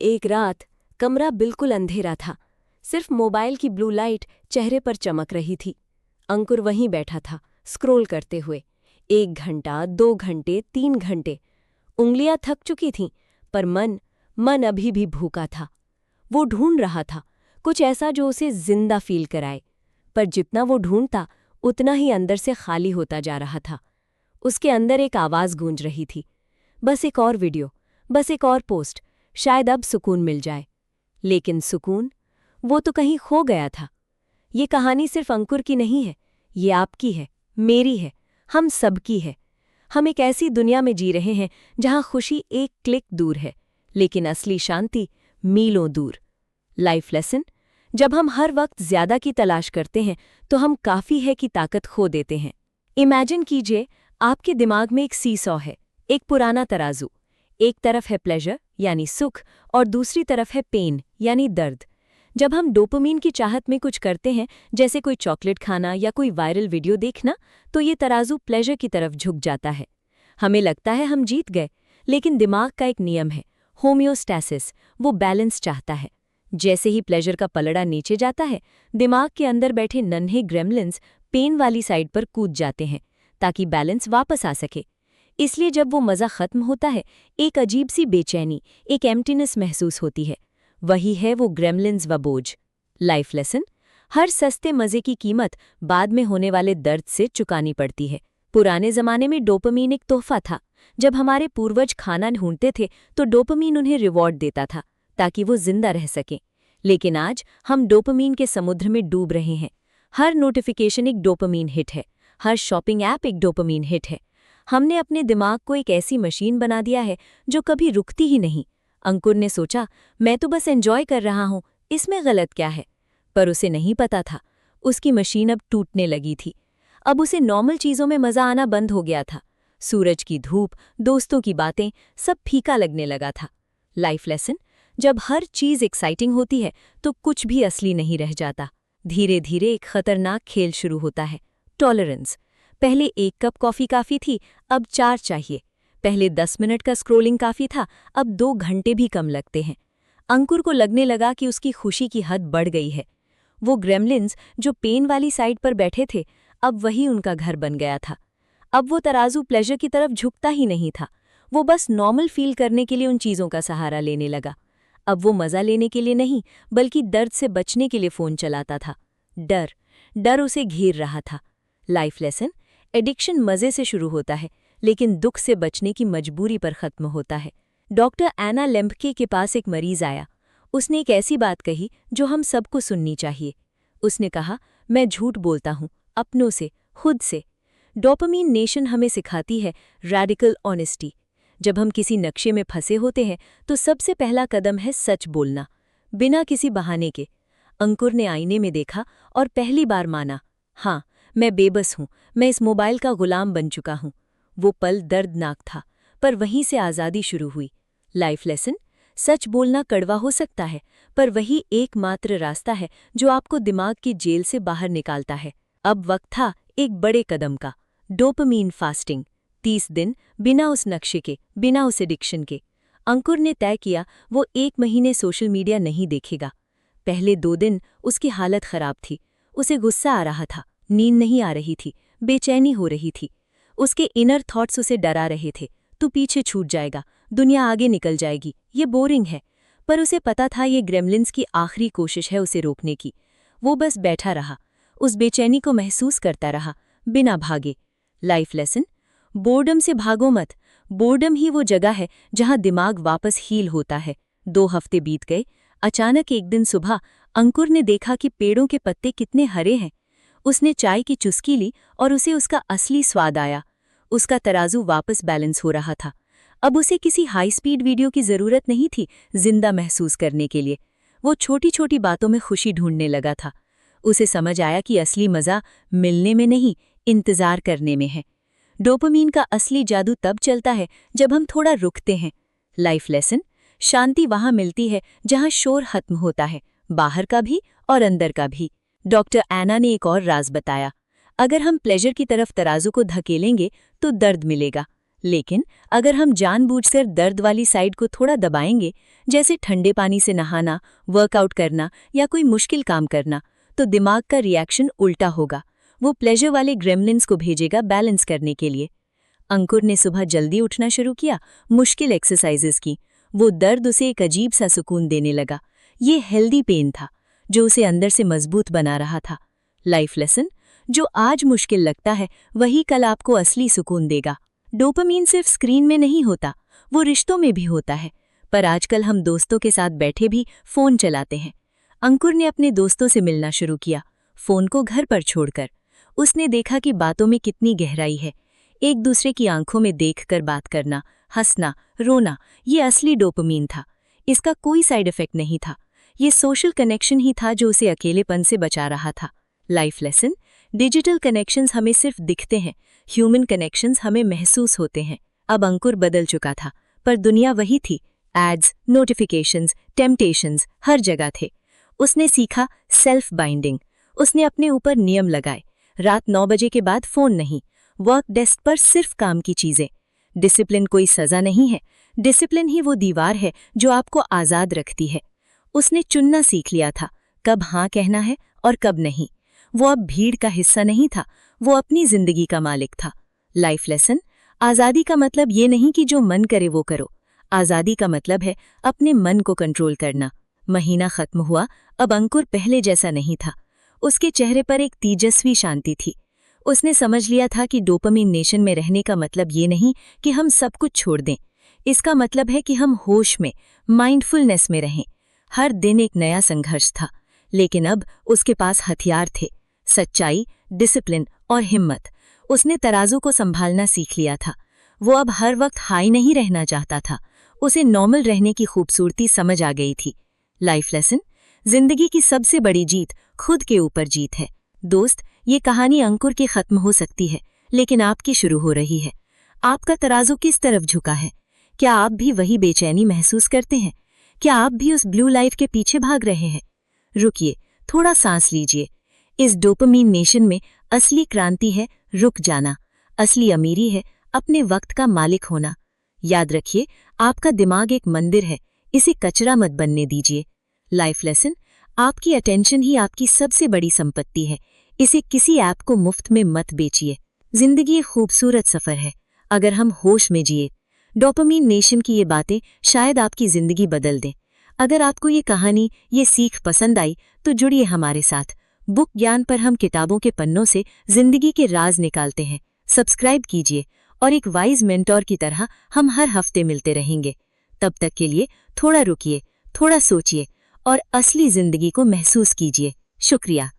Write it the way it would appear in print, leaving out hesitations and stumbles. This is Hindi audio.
एक रात कमरा बिल्कुल अंधेरा था। सिर्फ मोबाइल की ब्लू लाइट चेहरे पर चमक रही थी। अंकुर वहीं बैठा था, स्क्रॉल करते हुए। 1 घंटा, 2 घंटे, 3 घंटे। उंगलियां थक चुकी थीं, पर मन अभी भी भूखा था। वो ढूंढ रहा था कुछ ऐसा जो उसे जिंदा फील कराए, पर जितना वो ढूंढता उतना ही अंदर से खाली होता जा रहा था। उसके अंदर एक आवाज़ गूंज रही थी, बस एक और वीडियो, बस एक और पोस्ट, शायद अब सुकून मिल जाए। लेकिन सुकून, वो तो कहीं खो गया था। ये कहानी सिर्फ अंकुर की नहीं है, ये आपकी है, मेरी है, हम सबकी है। हम एक ऐसी दुनिया में जी रहे हैं जहां खुशी एक क्लिक दूर है, लेकिन असली शांति मीलों दूर। लाइफ लेसन: जब हम हर वक्त ज्यादा की तलाश करते हैं तो हम काफी है की ताकत खो देते हैं। इमेजिन कीजिए, आपके दिमाग में एक सीसॉ है, एक पुराना तराजू। एक तरफ है प्लेजर यानी सुख और दूसरी तरफ है पेन यानी दर्द। जब हम डोपामिन की चाहत में कुछ करते हैं, जैसे कोई चॉकलेट खाना या कोई वायरल वीडियो देखना, तो ये तराजू प्लेजर की तरफ झुक जाता है। हमें लगता है हम जीत गए, लेकिन दिमाग का एक नियम है, होम्योस्टैसिस। वो बैलेंस चाहता है। जैसे ही प्लेजर का पलड़ा नीचे जाता है, दिमाग के अंदर बैठे नन्हे ग्रेमलिन्स पेन वाली साइड पर कूद जाते हैं ताकि बैलेंस वापस आ सके। इसलिए जब वो मज़ा ख़त्म होता है, एक अजीब सी बेचैनी, एक एम्प्टीनेस महसूस होती है। वही है वो ग्रेमलिन्स व बोझ। लाइफ लेसन: हर सस्ते मज़े की कीमत बाद में होने वाले दर्द से चुकानी पड़ती है। पुराने ज़माने में डोपामीन एक तोहफा था। जब हमारे पूर्वज खाना ढूंढते थे तो डोपामीन उन्हें रिवॉर्ड देता था ताकि वो जिंदा रह सकें। लेकिन आज हम डोपामीन के समुद्र में डूब रहे हैं। हर नोटिफिकेशन एक डोपामीन हिट है, हर शॉपिंग ऐप एक डोपामीन हिट है। हमने अपने दिमाग को एक ऐसी मशीन बना दिया है जो कभी रुकती ही नहीं। अंकुर ने सोचा, मैं तो बस एंजॉय कर रहा हूँ, इसमें गलत क्या है? पर उसे नहीं पता था, उसकी मशीन अब टूटने लगी थी। अब उसे नॉर्मल चीज़ों में मज़ा आना बंद हो गया था। सूरज की धूप, दोस्तों की बातें, सब फीका लगने लगा था। लाइफ लेसन: जब हर चीज़ एक्साइटिंग होती है तो कुछ भी असली नहीं रह जाता। धीरे धीरे एक खतरनाक खेल शुरू होता है, टॉलरेंस। पहले 1 कप कॉफ़ी काफ़ी थी, अब 4 चाहिए। पहले 10 मिनट का स्क्रोलिंग काफ़ी था, अब 2 घंटे भी कम लगते हैं। अंकुर को लगने लगा कि उसकी खुशी की हद बढ़ गई है। वो ग्रेमलिन्स जो पेन वाली साइड पर बैठे थे, अब वही उनका घर बन गया था। अब वो तराजू प्लेजर की तरफ झुकता ही नहीं था। वो बस नॉर्मल फील करने के लिए उन चीज़ों का सहारा लेने लगा। अब वो मज़ा लेने के लिए नहीं, बल्कि दर्द से बचने के लिए फ़ोन चलाता था। डर उसे घेर रहा था। लाइफ लेसन: एडिक्शन मज़े से शुरू होता है, लेकिन दुख से बचने की मजबूरी पर ख़त्म होता है। डॉक्टर एना लेम्बके के पास एक मरीज़ आया। उसने एक ऐसी बात कही जो हम सबको सुननी चाहिए। उसने कहा, मैं झूठ बोलता हूँ, अपनों से, खुद से। डोपामीन नेशन हमें सिखाती है रैडिकल ऑनेस्टी। जब हम किसी नक्शे में फंसे होते हैं तो सबसे पहला कदम है सच बोलना, बिना किसी बहाने के। अंकुर ने आईने में देखा और पहली बार माना, हाँ, मैं बेबस हूँ, मैं इस मोबाइल का गुलाम बन चुका हूँ। वो पल दर्दनाक था, पर वहीं से आज़ादी शुरू हुई। लाइफ लेसन: सच बोलना कड़वा हो सकता है, पर वही एकमात्र रास्ता है जो आपको दिमाग की जेल से बाहर निकालता है। अब वक्त था एक बड़े कदम का, डोपामीन फास्टिंग। 30 दिन बिना उस नक्शे के, बिना उस एडिक्शन के। अंकुर ने तय किया वो 1 महीने सोशल मीडिया नहीं देखेगा। पहले 2 दिन उसकी हालत खराब थी। उसे गुस्सा आ रहा था, नींद नहीं आ रही थी, बेचैनी हो रही थी। उसके इनर थॉट्स उसे डरा रहे थे, तू पीछे छूट जाएगा, दुनिया आगे निकल जाएगी, ये बोरिंग है। पर उसे पता था ये ग्रेमलिन्स की आखिरी कोशिश है उसे रोकने की। वो बस बैठा रहा, उस बेचैनी को महसूस करता रहा, बिना भागे। लाइफ लेसन: बोर्डम से भागो मत। बोर्डम ही वो जगह है जहां दिमाग वापस हील होता है। 2 हफ्ते बीत गए। अचानक एक दिन सुबह अंकुर ने देखा कि पेड़ों के पत्ते कितने हरे हैं। उसने चाय की चुस्की ली और उसे उसका असली स्वाद आया। उसका तराजू वापस बैलेंस हो रहा था। अब उसे किसी हाई स्पीड वीडियो की ज़रूरत नहीं थी जिंदा महसूस करने के लिए। वो छोटी छोटी बातों में खुशी ढूंढने लगा था। उसे समझ आया कि असली मज़ा मिलने में नहीं, इंतज़ार करने में है। डोपामीन का असली जादू तब चलता है जब हम थोड़ा रुकते हैं। लाइफ लेसन: शांति वहाँ मिलती है जहाँ शोर खत्म होता है, बाहर का भी और अंदर का भी। डॉक्टर एना ने एक और राज बताया, अगर हम प्लेजर की तरफ तराजू को धकेलेंगे तो दर्द मिलेगा, लेकिन अगर हम जानबूझकर दर्द वाली साइड को थोड़ा दबाएंगे, जैसे ठंडे पानी से नहाना, वर्कआउट करना या कोई मुश्किल काम करना, तो दिमाग का रिएक्शन उल्टा होगा। वो प्लेजर वाले ग्रेमलिन्स को भेजेगा बैलेंस करने के लिए। अंकुर ने सुबह जल्दी उठना शुरू किया, मुश्किल एक्सरसाइजेस की। वो दर्द उसे एक अजीब सा सुकून देने लगा। ये हेल्दी पेन था जो उसे अंदर से मजबूत बना रहा था। लाइफ लेसन, जो आज मुश्किल लगता है वही कल आपको असली सुकून देगा। डोपामीन सिर्फ स्क्रीन में नहीं होता, वो रिश्तों में भी होता है। पर आजकल हम दोस्तों के साथ बैठे भी फोन चलाते हैं। अंकुर ने अपने दोस्तों से मिलना शुरू किया, फोन को घर पर छोड़कर। उसने देखा कि बातों में कितनी गहराई है। एक दूसरे की आंखों में देखकर बात करना, हंसना, रोना, ये असली डोपामीन था। इसका कोई साइड इफेक्ट नहीं था। ये सोशल कनेक्शन ही था जो उसे अकेलेपन से बचा रहा था। लाइफ लेसन, डिजिटल कनेक्शंस हमें सिर्फ दिखते हैं, ह्यूमन कनेक्शंस हमें महसूस होते हैं। अब अंकुर बदल चुका था, पर दुनिया वही थी। एड्स, नोटिफिकेशंस, टेम्पटेशंस हर जगह थे। उसने सीखा सेल्फ बाइंडिंग। उसने अपने ऊपर नियम लगाए, रात 9 बजे के बाद फोन नहीं, वर्क डेस्क पर सिर्फ काम की चीजें। डिसिप्लिन कोई सजा नहीं है, डिसिप्लिन ही वो दीवार है जो आपको आज़ाद रखती है। उसने चुनना सीख लिया था, कब हाँ कहना है और कब नहीं। वो अब भीड़ का हिस्सा नहीं था, वो अपनी जिंदगी का मालिक था। लाइफ लेसन, आज़ादी का मतलब ये नहीं कि जो मन करे वो करो। आज़ादी का मतलब है अपने मन को कंट्रोल करना। महीना खत्म हुआ, अब अंकुर पहले जैसा नहीं था। उसके चेहरे पर एक तेजस्वी शांति थी। उसने समझ लिया था कि डोपामीन नेशन में रहने का मतलब ये नहीं कि हम सब कुछ छोड़ दें। इसका मतलब है कि हम होश में, माइंडफुलनेस में रहें। हर दिन एक नया संघर्ष था, लेकिन अब उसके पास हथियार थे, सच्चाई, डिसिप्लिन और हिम्मत। उसने तराजू को संभालना सीख लिया था। वो अब हर वक्त हाई नहीं रहना चाहता था। उसे नॉर्मल रहने की खूबसूरती समझ आ गई थी। लाइफ लेसन, जिंदगी की सबसे बड़ी जीत खुद के ऊपर जीत है। दोस्त, ये कहानी अंकुर की खत्म हो सकती है, लेकिन आपकी शुरू हो रही है। आपका तराजू किस तरफ झुका है? क्या आप भी वही बेचैनी महसूस करते हैं? क्या आप भी उस ब्लू लाइट के पीछे भाग रहे हैं? रुकिए, थोड़ा सांस लीजिए। इस डोपामीन नेशन में असली क्रांति है रुक जाना। असली अमीरी है अपने वक्त का मालिक होना। याद रखिए, आपका दिमाग एक मंदिर है, इसे कचरा मत बनने दीजिए। लाइफ लेसन, आपकी अटेंशन ही आपकी सबसे बड़ी संपत्ति है। इसे किसी ऐप को मुफ्त में मत बेचिए। जिंदगी एक खूबसूरत सफर है, अगर हम होश में जिए। डोपामीन नेशन की ये बातें शायद आपकी जिंदगी बदल दें। अगर आपको ये कहानी, ये सीख पसंद आई तो जुड़िए हमारे साथ। बुक ज्ञान पर हम किताबों के पन्नों से जिंदगी के राज निकालते हैं। सब्सक्राइब कीजिए और एक वाइज मेंटोर की तरह हम हर हफ्ते मिलते रहेंगे। तब तक के लिए थोड़ा रुकिए, थोड़ा सोचिए और असली जिंदगी को महसूस कीजिए। शुक्रिया।